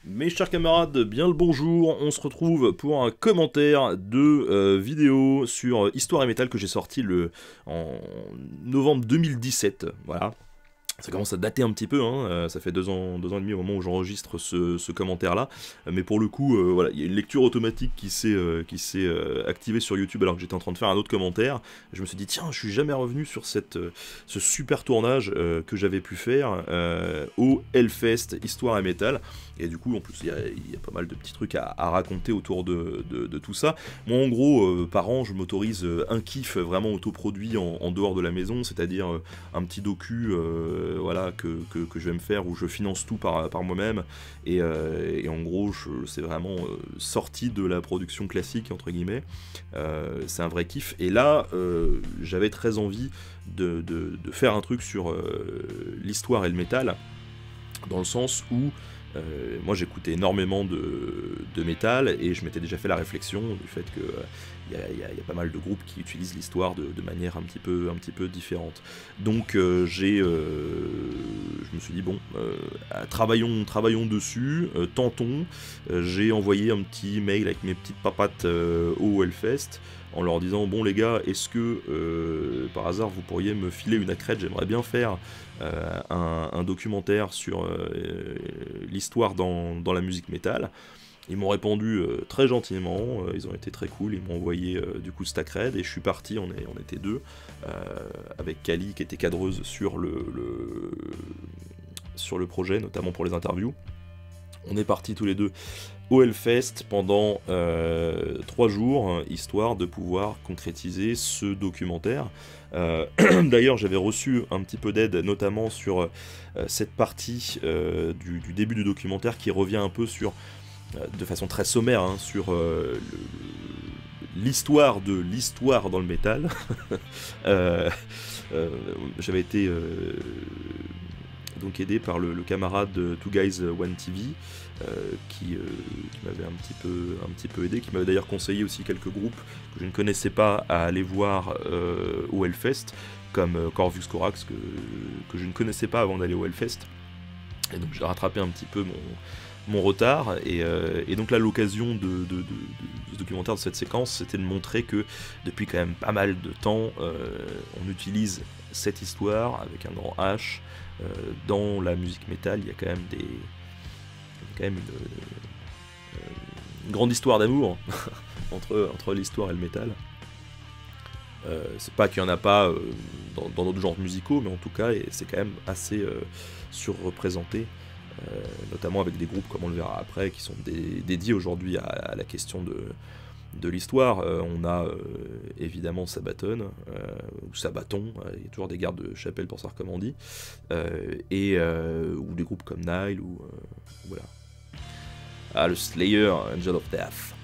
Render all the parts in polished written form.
Mes chers camarades, bien le bonjour, on se retrouve pour un commentaire de vidéo sur Histoire et Métal que j'ai sorti en novembre 2017, voilà. Ça commence à dater un petit peu, hein, ça fait 2 ans et demi au moment où j'enregistre ce commentaire-là, mais pour le coup, voilà, il y a une lecture automatique qui s'est activée sur YouTube alors que j'étais en train de faire un autre commentaire. Je me suis dit, tiens, je suis jamais revenu sur ce super tournage que j'avais pu faire au Hellfest Histoire et Métal, et du coup, en plus, il y a pas mal de petits trucs à raconter autour de tout ça. Moi, en gros, par an, je m'autorise un kiff vraiment autoproduit en dehors de la maison, c'est-à-dire un petit docu voilà, que je vais me faire où je finance tout par moi-même, et en gros c'est vraiment sorti de la production classique entre guillemets. C'est un vrai kiff, et là j'avais très envie de faire un truc sur l'histoire et le métal, dans le sens où moi j'écoutais énormément de métal, et je m'étais déjà fait la réflexion du fait que y a pas mal de groupes qui utilisent l'histoire de manière un petit peu différente. Donc je me suis dit bon, travaillons dessus, tentons. J'ai envoyé un petit mail avec mes petites papates au Hellfest en leur disant bon les gars, est-ce que par hasard vous pourriez me filer une accrède, j'aimerais bien faire un documentaire sur l'histoire dans la musique métal. Ils m'ont répondu très gentiment, ils ont été très cool, ils m'ont envoyé du coup Stack Red, et je suis parti, on était deux, avec Kali qui était cadreuse sur le projet, notamment pour les interviews. On est partis tous les deux au Hellfest pendant 3 jours, histoire de pouvoir concrétiser ce documentaire. D'ailleurs, j'avais reçu un petit peu d'aide, notamment sur cette partie du début du documentaire qui revient un peu sur, de façon très sommaire, hein, sur l'histoire de l'histoire dans le métal. J'avais été donc aidé par le camarade de Two Guys One TV, qui m'avait un petit peu aidé, qui m'avait d'ailleurs conseillé aussi quelques groupes que je ne connaissais pas à aller voir au Hellfest, comme Corvus Corax, que je ne connaissais pas avant d'aller au Hellfest. Et donc j'ai rattrapé un petit peu mon retard, et donc là l'occasion de ce documentaire, de cette séquence, c'était de montrer que depuis quand même pas mal de temps, on utilise cette histoire avec un grand H. Dans la musique métal, il y a quand même une grande histoire d'amour entre l'histoire et le métal. C'est pas qu'il y en a pas dans d'autres genres musicaux, mais en tout cas c'est quand même assez surreprésenté, notamment avec des groupes, comme on le verra après, qui sont dédiés aujourd'hui à la question de l'histoire. On a évidemment Sabaton, ou Sabaton, il y a toujours des gardes de chapelle pour savoir comment on dit, ou des groupes comme Nile, ou voilà. Ah, le Slayer, Angel of Death.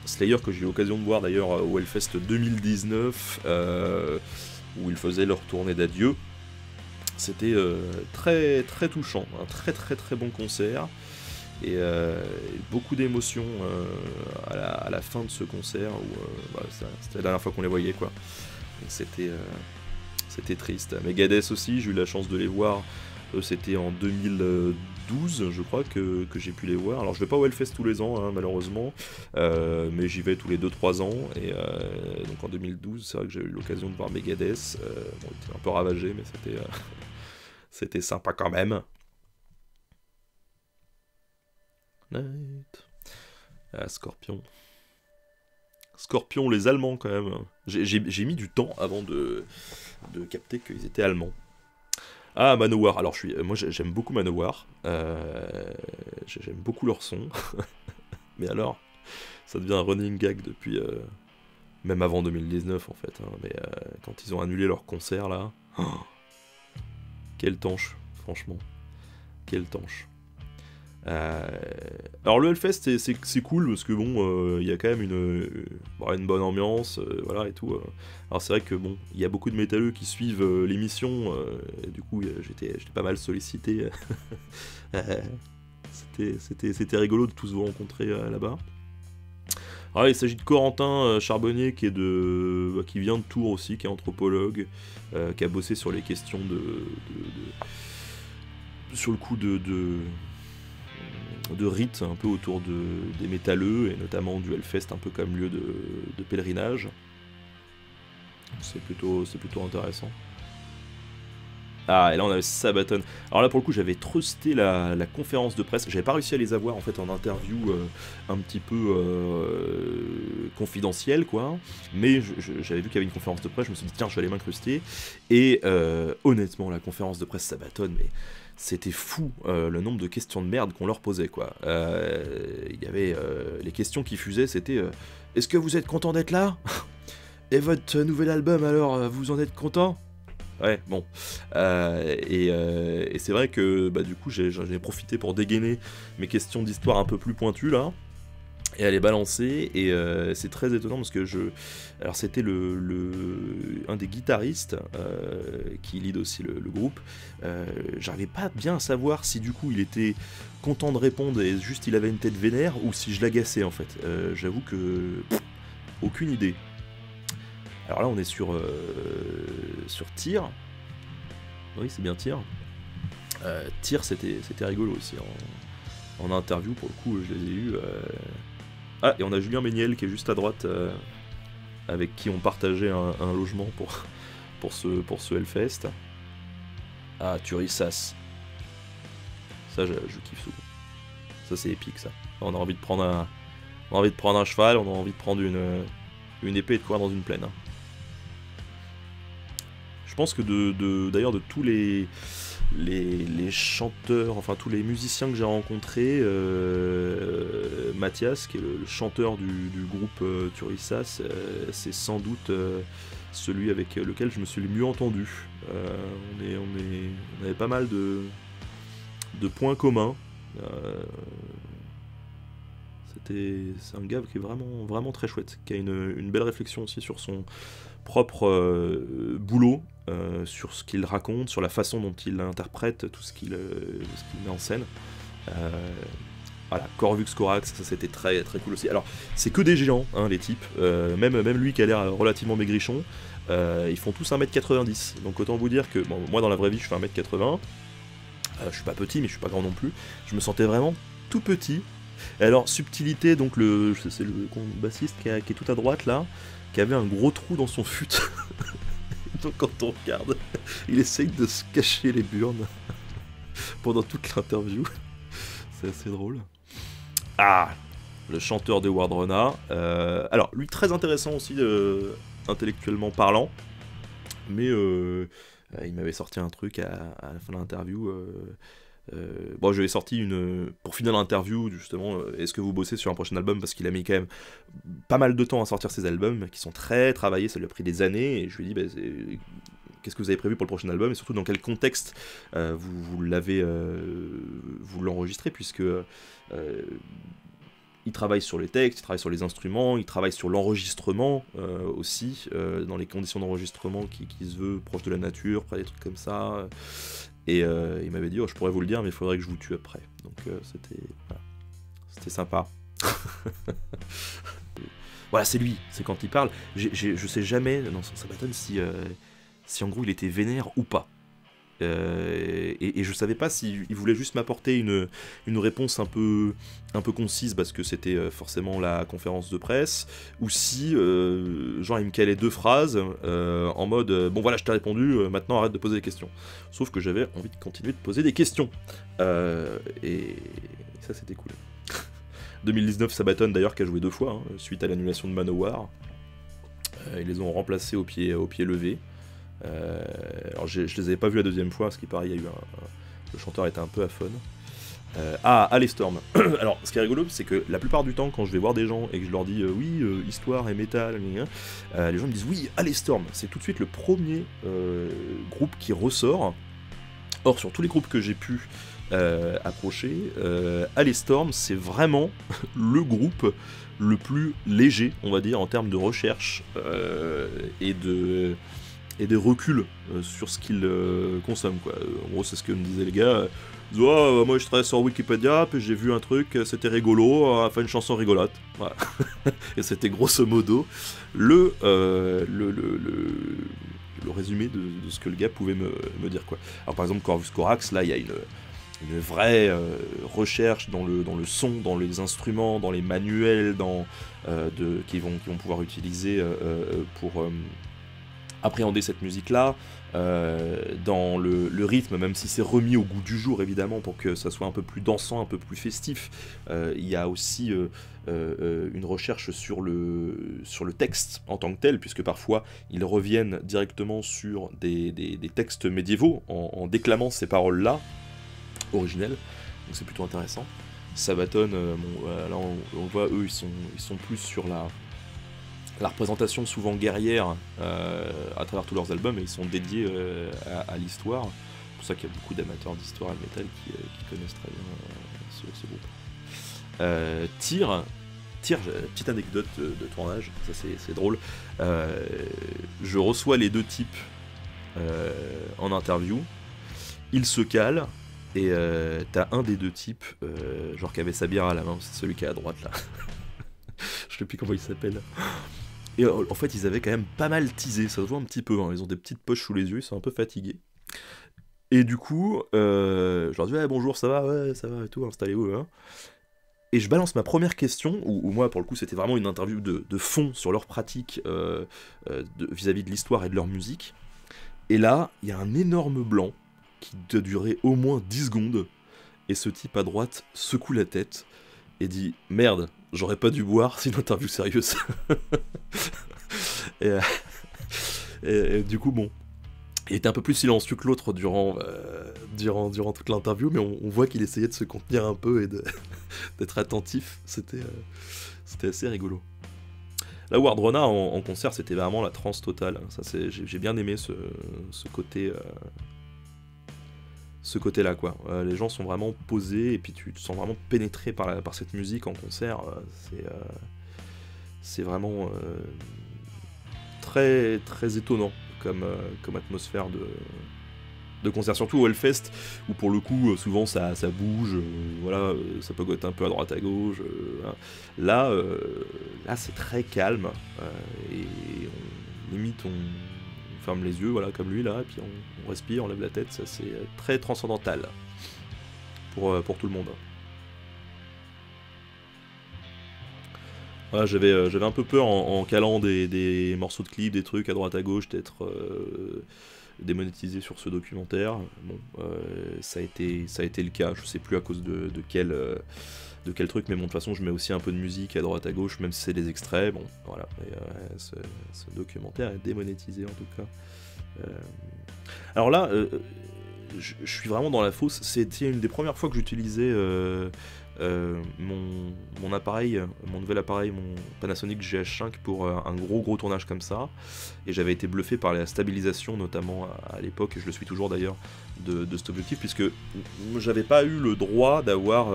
Slayer que j'ai eu l'occasion de voir d'ailleurs au Hellfest 2019, où ils faisaient leur tournée d'adieu. C'était très très touchant, un très très très bon concert, et beaucoup d'émotions à la fin de ce concert, où c'était la dernière fois qu'on les voyait, quoi. C'était triste. Megadeth aussi, j'ai eu la chance de les voir. C'était en 2012, je crois, que j'ai pu les voir. Alors je vais pas au Hellfest tous les ans, hein, malheureusement, mais j'y vais tous les 2-3 ans, et donc en 2012, c'est vrai que j'ai eu l'occasion de voir Megadeth. Bon, il était un peu ravagé, mais c'était sympa quand même. Night. Ah, Scorpion. Scorpion, les Allemands quand même. J'ai mis du temps avant de capter qu'ils étaient allemands. Ah, Manowar. Alors moi j'aime beaucoup Manowar. J'aime beaucoup leur son. Mais alors, ça devient un running gag depuis même avant 2019 en fait, hein. Mais quand ils ont annulé leur concert là, oh, quelle tanche, franchement, quelle tanche. Alors le Hellfest c'est cool parce que bon, il y a quand même une bonne ambiance, voilà, et tout. Alors c'est vrai que bon, il y a beaucoup de métalleux qui suivent l'émission, et du coup j'étais pas mal sollicité. C'était rigolo de tous vous rencontrer là-bas. Alors il s'agit de Corentin Charbonnier, qui vient de Tours aussi, qui est anthropologue, qui a bossé sur les questions sur le coup de rites un peu autour des métalleux, et notamment du Hellfest un peu comme lieu de pèlerinage. C'est plutôt intéressant. Ah, et là on avait Sabaton. Alors là pour le coup j'avais trusté la conférence de presse, j'avais pas réussi à les avoir en fait en interview un petit peu confidentielle quoi, mais j'avais vu qu'il y avait une conférence de presse, je me suis dit tiens je vais aller m'incruster, et honnêtement la conférence de presse Sabaton, mais c'était fou le nombre de questions de merde qu'on leur posait quoi. Il y avait les questions qui fusaient, c'était est-ce que vous êtes content d'être là? Et votre nouvel album alors, vous en êtes content? Ouais, bon. Et c'est vrai que bah, du coup j'en ai profité pour dégainer mes questions d'histoire un peu plus pointues là, et à les balancer, et c'est très étonnant parce que alors c'était un des guitaristes qui lead aussi le groupe, j'arrivais pas bien à savoir si du coup il était content de répondre et juste il avait une tête vénère, ou si je l'agaçais en fait. J'avoue que aucune idée. Alors là on est sur Tyr. Oui c'est bien Tyr. Tyr c'était rigolo aussi en interview, pour le coup je les ai eus. Ah, et on a Julien Méniel qui est juste à droite, avec qui on partageait un logement pour ce Hellfest. Ah, Turissas. Ça je kiffe souvent. Ça c'est épique ça. On a envie de prendre un cheval, on a envie de prendre une épée et de courir dans une plaine. Je pense que d'ailleurs de tous les chanteurs, enfin tous les musiciens que j'ai rencontrés, Mathias, qui est le chanteur du groupe Turissas, c'est sans doute celui avec lequel je me suis le mieux entendu. On avait pas mal de points communs. C'est un gars qui est vraiment, vraiment très chouette, qui a une belle réflexion aussi sur son propre boulot, sur ce qu'il raconte, sur la façon dont il interprète tout ce qu'il met en scène. Voilà, Corvux Corax, ça c'était très, très cool aussi. Alors, c'est que des géants, hein, les types, même lui qui a l'air relativement maigrichon, ils font tous 1m90, donc autant vous dire que, bon, moi dans la vraie vie je fais 1m80, je suis pas petit mais je suis pas grand non plus, je me sentais vraiment tout petit. Et alors, subtilité, donc c'est le bassiste qui est tout à droite là, qui avait un gros trou dans son fut. Donc quand on regarde, il essaye de se cacher les burnes pendant toute l'interview. C'est assez drôle. Ah, le chanteur de Wardruna. Alors, lui très intéressant aussi, intellectuellement parlant, mais il m'avait sorti un truc à la fin de l'interview. Bon, je lui ai sorti pour finir l'interview justement, est-ce que vous bossez sur un prochain album, parce qu'il a mis quand même pas mal de temps à sortir ses albums qui sont très travaillés, ça lui a pris des années, et je lui ai dit qu'est-ce que vous avez prévu pour le prochain album, et surtout dans quel contexte vous l'enregistrez, puisque il travaille sur les textes, il travaille sur les instruments, il travaille sur l'enregistrement aussi, dans les conditions d'enregistrement qui se veut proche de la nature, près des trucs comme ça. Et il m'avait dit, oh, je pourrais vous le dire, mais il faudrait que je vous tue après. Donc c'était sympa. Voilà, c'est lui, c'est quand il parle. Je sais jamais, dans son Sabaton, si en gros il était vénère ou pas. Et je savais pas s'il voulait juste m'apporter une réponse un peu concise parce que c'était forcément la conférence de presse, ou si genre il me calait 2 phrases en mode bon voilà je t'ai répondu, maintenant arrête de poser des questions. Sauf que j'avais envie de continuer de poser des questions, et ça c'était cool. 2019 Sabaton d'ailleurs qui a joué 2 fois, hein, suite à l'annulation de Manowar. Ils les ont remplacés au pied levé. Alors je les avais pas vus la deuxième fois parce qu'il paraît il y a eu le chanteur était un peu aphone. Halestorm. Alors ce qui est rigolo c'est que la plupart du temps quand je vais voir des gens et que je leur dis oui histoire et métal, les gens me disent oui Halestorm, c'est tout de suite le premier groupe qui ressort. Or sur tous les groupes que j'ai pu approcher, Halestorm c'est vraiment le groupe le plus léger on va dire en termes de recherche et de recul sur ce qu'ils consomment quoi. En gros c'est ce que me disaient les gars, oh, moi je travaille sur Wikipédia, puis j'ai vu un truc, c'était rigolo, on a fait une chanson rigolote, voilà. Et c'était grosso modo le résumé de ce que le gars pouvait me dire quoi. Alors par exemple Corvus Corax, là il y a une vraie recherche dans le son, dans les instruments, dans les manuels, qu'ils vont pouvoir utiliser pour appréhender cette musique-là, dans le rythme, même si c'est remis au goût du jour évidemment pour que ça soit un peu plus dansant, un peu plus festif. Il y a aussi une recherche sur le texte en tant que tel, puisque parfois ils reviennent directement sur des textes médiévaux en déclamant ces paroles-là originelles, donc c'est plutôt intéressant. Sabaton, là on voit, eux ils sont plus sur la représentation souvent guerrière à travers tous leurs albums, et ils sont dédiés à l'histoire. C'est pour ça qu'il y a beaucoup d'amateurs d'histoire et de métal qui connaissent très bien ce groupe. Tyr, petite anecdote de tournage, ça c'est drôle. Je reçois les deux types en interview, ils se calent, et t'as un des deux types, genre qui avait sa bière à la main, c'est celui qui est à droite là. Je sais plus comment il s'appelle. Et en fait, ils avaient quand même pas mal teasé, ça se voit un petit peu, hein. Ils ont des petites poches sous les yeux, ils sont un peu fatigués. Et du coup, je leur dis bonjour, ça va, ouais, ça va et tout, installez-vous. Hein. Et je balance ma première question, où moi, pour le coup, c'était vraiment une interview de fond sur leur pratique vis-à-vis de l'histoire et de leur musique. Et là, il y a un énorme blanc qui doit durer au moins 10 secondes, et ce type à droite secoue la tête et dit « Merde, j'aurais pas dû boire, c'est une interview sérieuse. » et du coup, bon, il était un peu plus silencieux que l'autre durant toute l'interview, mais on voit qu'il essayait de se contenir un peu et d'être attentif. C'était assez rigolo. Là où Hardrona en concert, c'était vraiment la transe totale. Ça, j'ai bien aimé ce côté... ce côté-là, quoi. Les gens sont vraiment posés, et puis tu te sens vraiment pénétré par cette musique en concert. C'est vraiment très, très étonnant comme atmosphère de concert, surtout au Hellfest, où pour le coup, souvent ça bouge, voilà, ça pogote un peu à droite à gauche. Là, c'est très calme, et limite on ferme les yeux, voilà, comme lui là, et puis on respire, on lève la tête, ça c'est très transcendantal pour tout le monde. Voilà, j'avais un peu peur en calant des morceaux de clips, des trucs à droite à gauche, d'être démonétisé sur ce documentaire. Bon, ça a été le cas, je sais plus à cause de quel truc, mais bon, de toute façon je mets aussi un peu de musique à droite à gauche, même si c'est des extraits, bon, voilà, et, ce documentaire est démonétisé en tout cas. Alors là, je suis vraiment dans la fosse, c'était une des premières fois que j'utilisais mon appareil, mon nouvel appareil, mon Panasonic GH5 pour un gros tournage comme ça, et j'avais été bluffé par la stabilisation notamment à l'époque, et je le suis toujours d'ailleurs, de cet objectif, puisque j'avais pas eu le droit d'avoir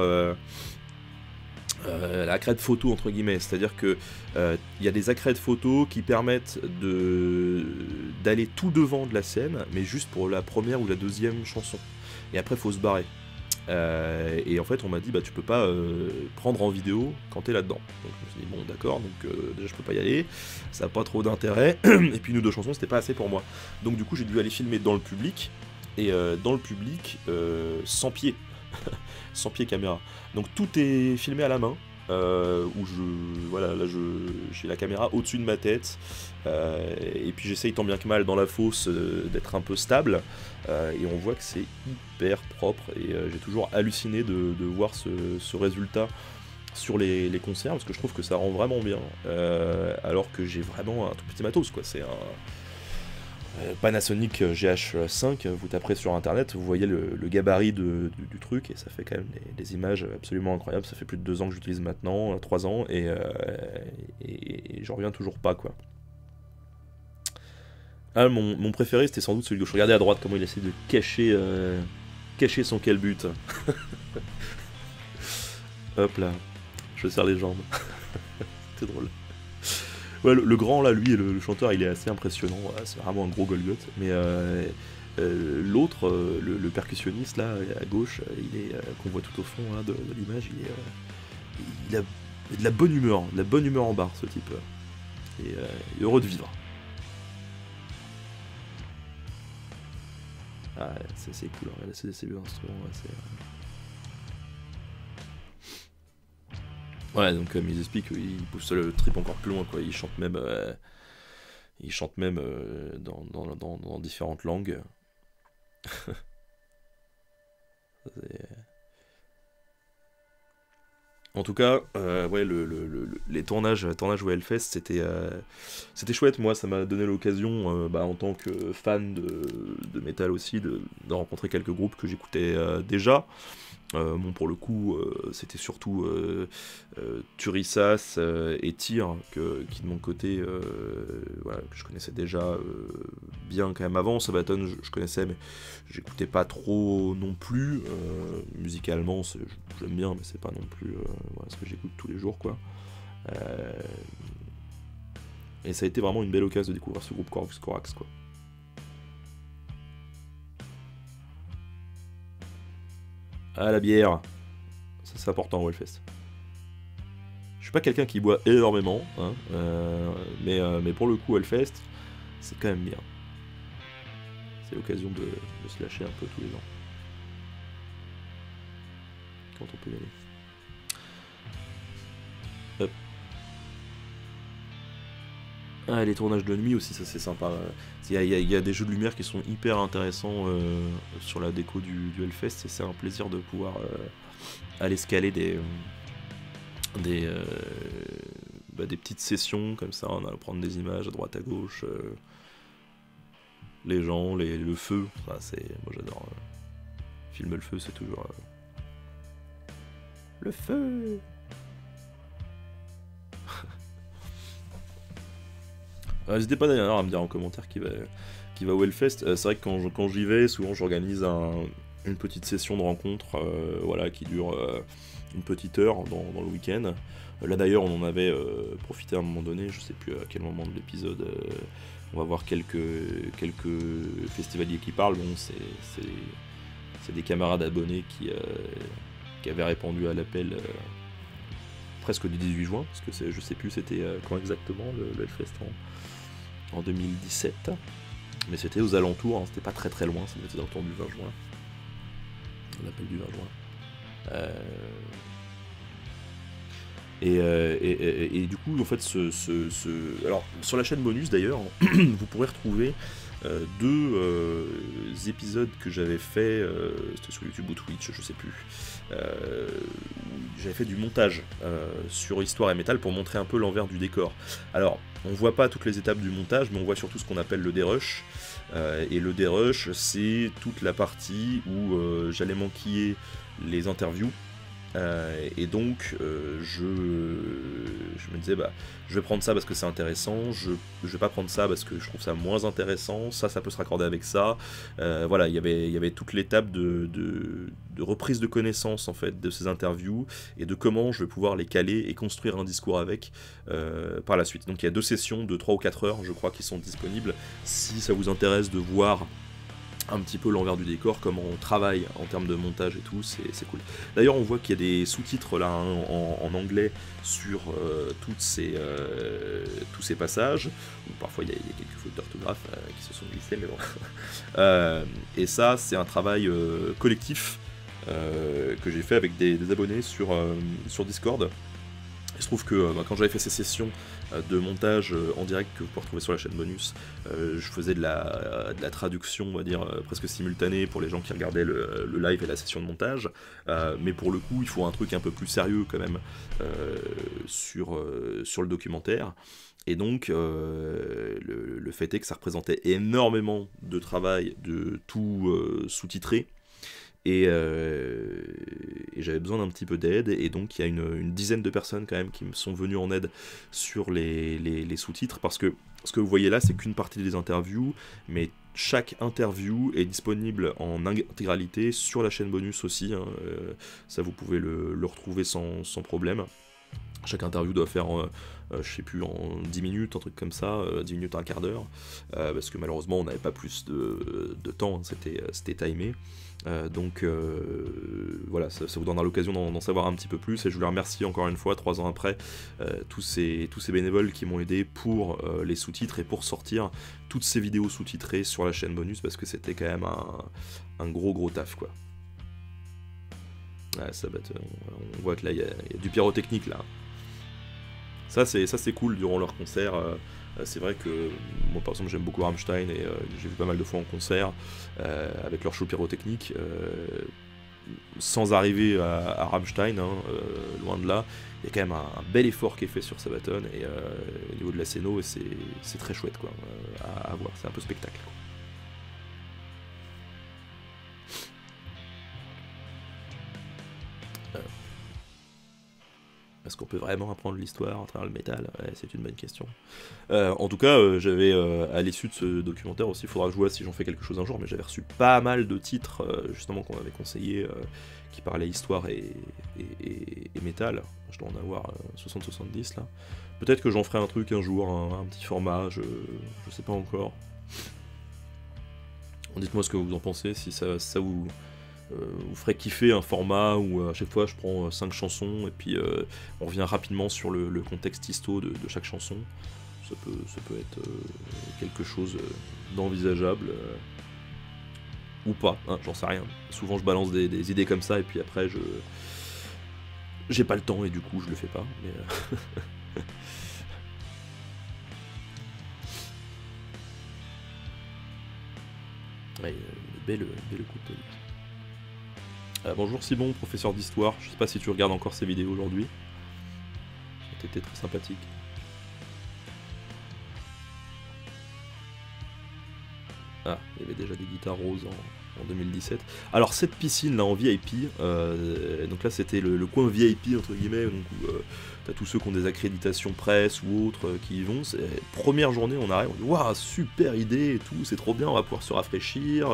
l'accrède photo entre guillemets, c'est-à-dire que y a des accrèdes photo qui permettent d'aller tout devant de la scène, mais juste pour la première ou la deuxième chanson, et après faut se barrer. Et en fait on m'a dit tu peux pas prendre en vidéo quand t'es là-dedans. Donc je me suis dit bon d'accord, donc déjà je peux pas y aller, ça a pas trop d'intérêt, et puis une ou deux chansons c'était pas assez pour moi. Donc du coup j'ai dû aller filmer dans le public, et dans le public sans pied, sans pied caméra. Donc tout est filmé à la main, où j'ai la caméra au-dessus de ma tête, et puis j'essaye tant bien que mal dans la fosse d'être un peu stable, et on voit que c'est hyper propre, et j'ai toujours halluciné de voir ce résultat sur les concerts, parce que je trouve que ça rend vraiment bien, alors que j'ai vraiment un tout petit matos, quoi. C'est un Panasonic GH5, vous taperez sur internet, vous voyez le gabarit du truc, et ça fait quand même des images absolument incroyables. Ça fait plus de 2 ans que j'utilise maintenant, 3 ans, et j'en reviens toujours pas, quoi. Ah, mon préféré c'était sans doute celui que je regardais à droite, comment il essaie de cacher son calbut. Hop là, je serre les jambes. C'est drôle. Ouais, le grand là, lui, le chanteur, il est assez impressionnant, c'est vraiment un gros Golgoth, mais l'autre, le percussionniste là, à gauche, qu'on voit tout au fond hein, de l'image, il a de la bonne humeur en barre, ce type, et heureux de vivre. Ah, c'est cool, hein, c'est vieux instruments, Ouais, donc comme ils expliquent, ils poussent le trip encore plus loin, quoi. Ils chantent même dans différentes langues. En tout cas, ouais, les tournages au Hellfest, c'était chouette. Moi, ça m'a donné l'occasion, en tant que fan de métal aussi, de rencontrer quelques groupes que j'écoutais déjà. Bon, pour le coup, c'était surtout Turissas et Tyr qui de mon côté, voilà, que je connaissais déjà bien quand même avant. Sabaton, je connaissais, mais j'écoutais pas trop non plus. Musicalement, j'aime bien, mais c'est pas non plus voilà, ce que j'écoute tous les jours, quoi. Euh, et ça a été vraiment une belle occasion de découvrir ce groupe Corvus Corax, quoi. Ah, la bière, ça c'est important au Hellfest. Je suis pas quelqu'un qui boit énormément, hein, mais pour le coup, Hellfest, c'est quand même bien. C'est l'occasion de se lâcher un peu tous les ans. Quand on peut y aller. Hop. Ah, les tournages de nuit aussi, ça c'est sympa. Il y a des jeux de lumière qui sont hyper intéressants sur la déco du Hellfest, et c'est un plaisir de pouvoir aller scaler des, euh, des petites sessions comme ça, on va prendre des images à droite à gauche, les gens, le feu, enfin, moi j'adore. Filmer le feu, c'est toujours. Le feu. N'hésitez pas d'ailleurs à me dire en commentaire qui va au Hellfest. C'est vrai que quand j'y vais, souvent j'organise une petite session de rencontre voilà, qui dure une petite heure dans le week-end. Là d'ailleurs on en avait profité à un moment donné, je sais plus à quel moment de l'épisode, on va voir quelques festivaliers qui parlent. Bon, c'est des camarades abonnés qui avaient répondu à l'appel presque du 18 juin, parce que je sais plus c'était quand exactement le Hellfest en 2017, mais c'était aux alentours, hein, c'était pas très loin, c'était aux alentours du 20 juin, l'appel du 20 juin. Et du coup, en fait, alors sur la chaîne bonus d'ailleurs, vous pourrez retrouver deux épisodes que j'avais fait, c'était sur YouTube ou Twitch, je sais plus, où j'avais fait du montage sur Histoire et Métal pour montrer un peu l'envers du décor. Alors, on voit pas toutes les étapes du montage, mais on voit surtout ce qu'on appelle le dérush. Et le dérush, c'est toute la partie où j'allais manquiller les interviews. Et donc je me disais je vais prendre ça parce que c'est intéressant, je vais pas prendre ça parce que je trouve ça moins intéressant, ça peut se raccorder avec ça. Voilà, il y avait toute l'étape de reprise de connaissance en fait de ces interviews et de comment je vais pouvoir les caler et construire un discours avec par la suite. Donc il y a 2 sessions de 3 ou 4 heures je crois qui sont disponibles si ça vous intéresse de voir un petit peu l'envers du décor, comment on travaille en termes de montage et tout, c'est cool. D'ailleurs on voit qu'il y a des sous-titres là hein, en anglais sur tous ces passages, où parfois il y a quelques fautes d'orthographe qui se sont glissées, mais bon. Et ça c'est un travail collectif que j'ai fait avec des abonnés sur Discord. Il se trouve que quand j'avais fait ces sessions de montage en direct que vous pouvez retrouver sur la chaîne bonus, je faisais de la traduction, on va dire, presque simultanée pour les gens qui regardaient le live et la session de montage. Mais pour le coup, il faut un truc un peu plus sérieux quand même sur le documentaire. Et donc, le fait est que ça représentait énormément de travail de tout sous-titrer. Et j'avais besoin d'un petit peu d'aide, et donc il y a une dizaine de personnes quand même qui me sont venues en aide sur les sous-titres, parce que ce que vous voyez là c'est qu'une partie des interviews, mais chaque interview est disponible en intégralité sur la chaîne bonus aussi, hein, ça vous pouvez le retrouver sans problème. Chaque interview doit faire, je sais plus, en 10 minutes, un truc comme ça, 10 minutes, un quart d'heure, parce que malheureusement on n'avait pas plus de temps, hein, c'était timé. Donc voilà, ça vous donnera l'occasion d'en savoir un petit peu plus, et je voulais remercier encore une fois, 3 ans après, tous ces bénévoles qui m'ont aidé pour les sous-titres et pour sortir toutes ces vidéos sous-titrées sur la chaîne bonus, parce que c'était quand même un gros taf quoi. Ouais, on voit que là il y a du pyrotechnique là. Ça c'est cool durant leur concert. C'est vrai que moi par exemple j'aime beaucoup Rammstein et j'ai vu pas mal de fois en concert avec leur show pyrotechnique. Sans arriver à Rammstein, hein, loin de là, il y a quand même un bel effort qui est fait sur Sabaton et au niveau de la scéno, c'est très chouette quoi, à voir, c'est un peu spectacle. Quoi. Est-ce qu'on peut vraiment apprendre l'histoire à travers le métal? Ouais, c'est une bonne question. En tout cas, j'avais, à l'issue de ce documentaire aussi, il faudra que je vois si j'en fais quelque chose un jour, mais j'avais reçu pas mal de titres, justement, qu'on m'avait conseillé, qui parlaient histoire et métal. Je dois en avoir 60-70 là. Peut-être que j'en ferai un truc un jour, un petit format, je sais pas encore. Dites-moi ce que vous en pensez, si ça vous ferait kiffer un format où à chaque fois je prends 5 chansons et puis on revient rapidement sur le contexte histo de chaque chanson. Ça peut être quelque chose d'envisageable ou pas, hein, j'en sais rien. Souvent je balance des idées comme ça et puis après j'ai pas le temps et du coup je le fais pas. Mais, ouais, belle coupe. Bonjour Simon, professeur d'histoire, je sais pas si tu regardes encore ces vidéos aujourd'hui. T'étais très sympathique. Ah, il y avait déjà des guitares roses en 2017. Alors cette piscine là en VIP, donc là c'était le coin VIP entre guillemets, donc où t'as tous ceux qui ont des accréditations presse ou autres qui y vont. Première journée on arrive, on dit waouh super idée et tout, c'est trop bien, on va pouvoir se rafraîchir.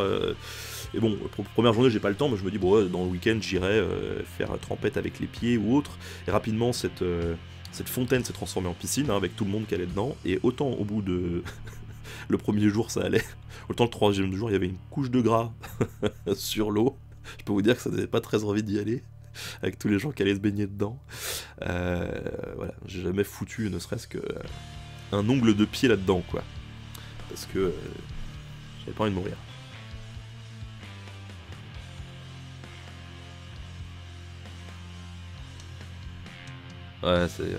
Et bon, première journée j'ai pas le temps, mais je me dis bon ouais, dans le week-end j'irai faire trempette avec les pieds ou autre. Et rapidement cette fontaine s'est transformée en piscine hein, avec tout le monde qui allait dedans. Et autant au bout de le premier jour ça allait, autant le troisième jour il y avait une couche de gras sur l'eau. Je peux vous dire que ça donnait pas très envie d'y aller, avec tous les gens qui allaient se baigner dedans. Voilà, j'ai jamais foutu ne serait-ce que un ongle de pied là-dedans quoi. Parce que j'avais pas envie de mourir. Ouais, c'est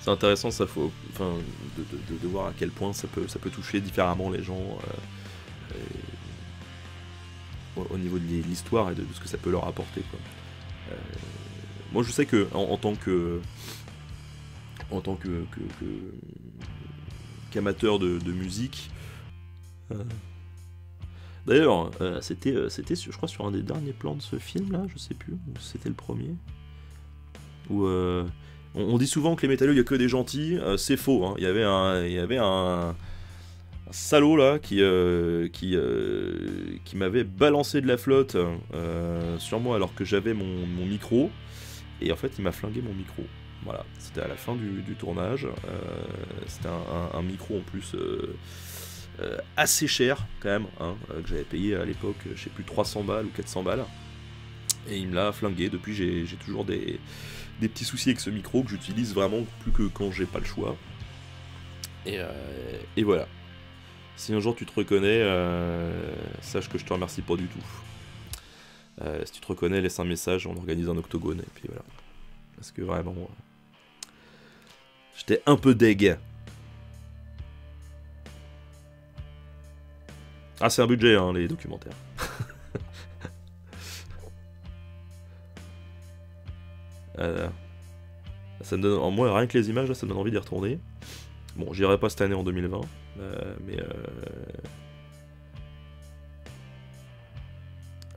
intéressant, ça faut, enfin, de voir à quel point ça peut toucher différemment les gens au niveau de l'histoire et de ce que ça peut leur apporter. Quoi. Moi, je sais que en tant qu'amateur de musique. D'ailleurs, c'était, je crois, sur un des derniers plans de ce film-là, je sais plus, ou c'était le premier. Où on dit souvent que les métalleux, il n'y a que des gentils, c'est faux. Hein. Il y avait un salaud là qui m'avait balancé de la flotte sur moi alors que j'avais mon micro. Et en fait, il m'a flingué mon micro. Voilà, c'était à la fin du tournage. C'était un micro en plus. Assez cher quand même, hein, que j'avais payé à l'époque, je sais plus 300 balles ou 400 balles, et il me l'a flingué. Depuis j'ai toujours des petits soucis avec ce micro que j'utilise vraiment plus que quand j'ai pas le choix. Et voilà. Si un jour tu te reconnais, sache que je te remercie pas du tout. Si tu te reconnais, laisse un message, on organise un octogone, et puis voilà. Parce que vraiment, j'étais un peu deg. Ah, c'est un budget, hein, les documentaires. Ça me donne, en moi, rien que les images, là, ça me donne envie d'y retourner. Bon, j'irai pas cette année en 2020, mais...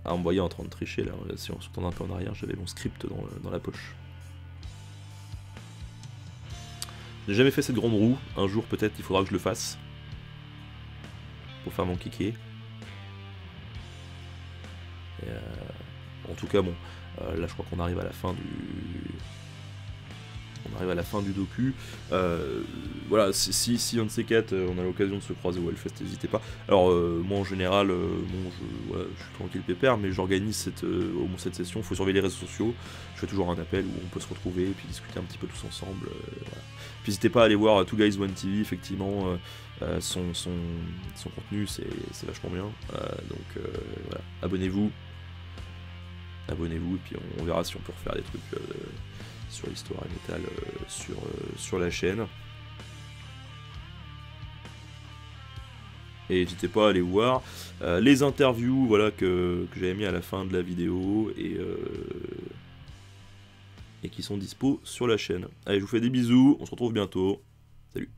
Ah, on me voyait en train de tricher, là. Si on se retourne un peu en arrière, j'avais mon script dans la poche. J'ai jamais fait cette grande roue. Un jour, peut-être, il faudra que je le fasse. Pour faire mon kiké. En tout cas, bon, là je crois qu'on arrive à la fin du docu. Voilà, si un de ces quatre, on a l'occasion de se croiser au Hellfest, n'hésitez pas. Alors, moi en général, bon, je suis tranquille pépère, mais j'organise cette session. Il faut surveiller les réseaux sociaux. Je fais toujours un appel où on peut se retrouver et puis discuter un petit peu tous ensemble. Voilà. Puis n'hésitez pas à aller voir Two Guys One TV, effectivement. Son contenu c'est vachement bien, donc voilà, abonnez-vous et puis on verra si on peut refaire des trucs sur Histoire et Métal sur la chaîne. Et n'hésitez pas à aller voir les interviews voilà, que j'avais mis à la fin de la vidéo et qui sont dispo sur la chaîne. Allez, je vous fais des bisous, on se retrouve bientôt. Salut.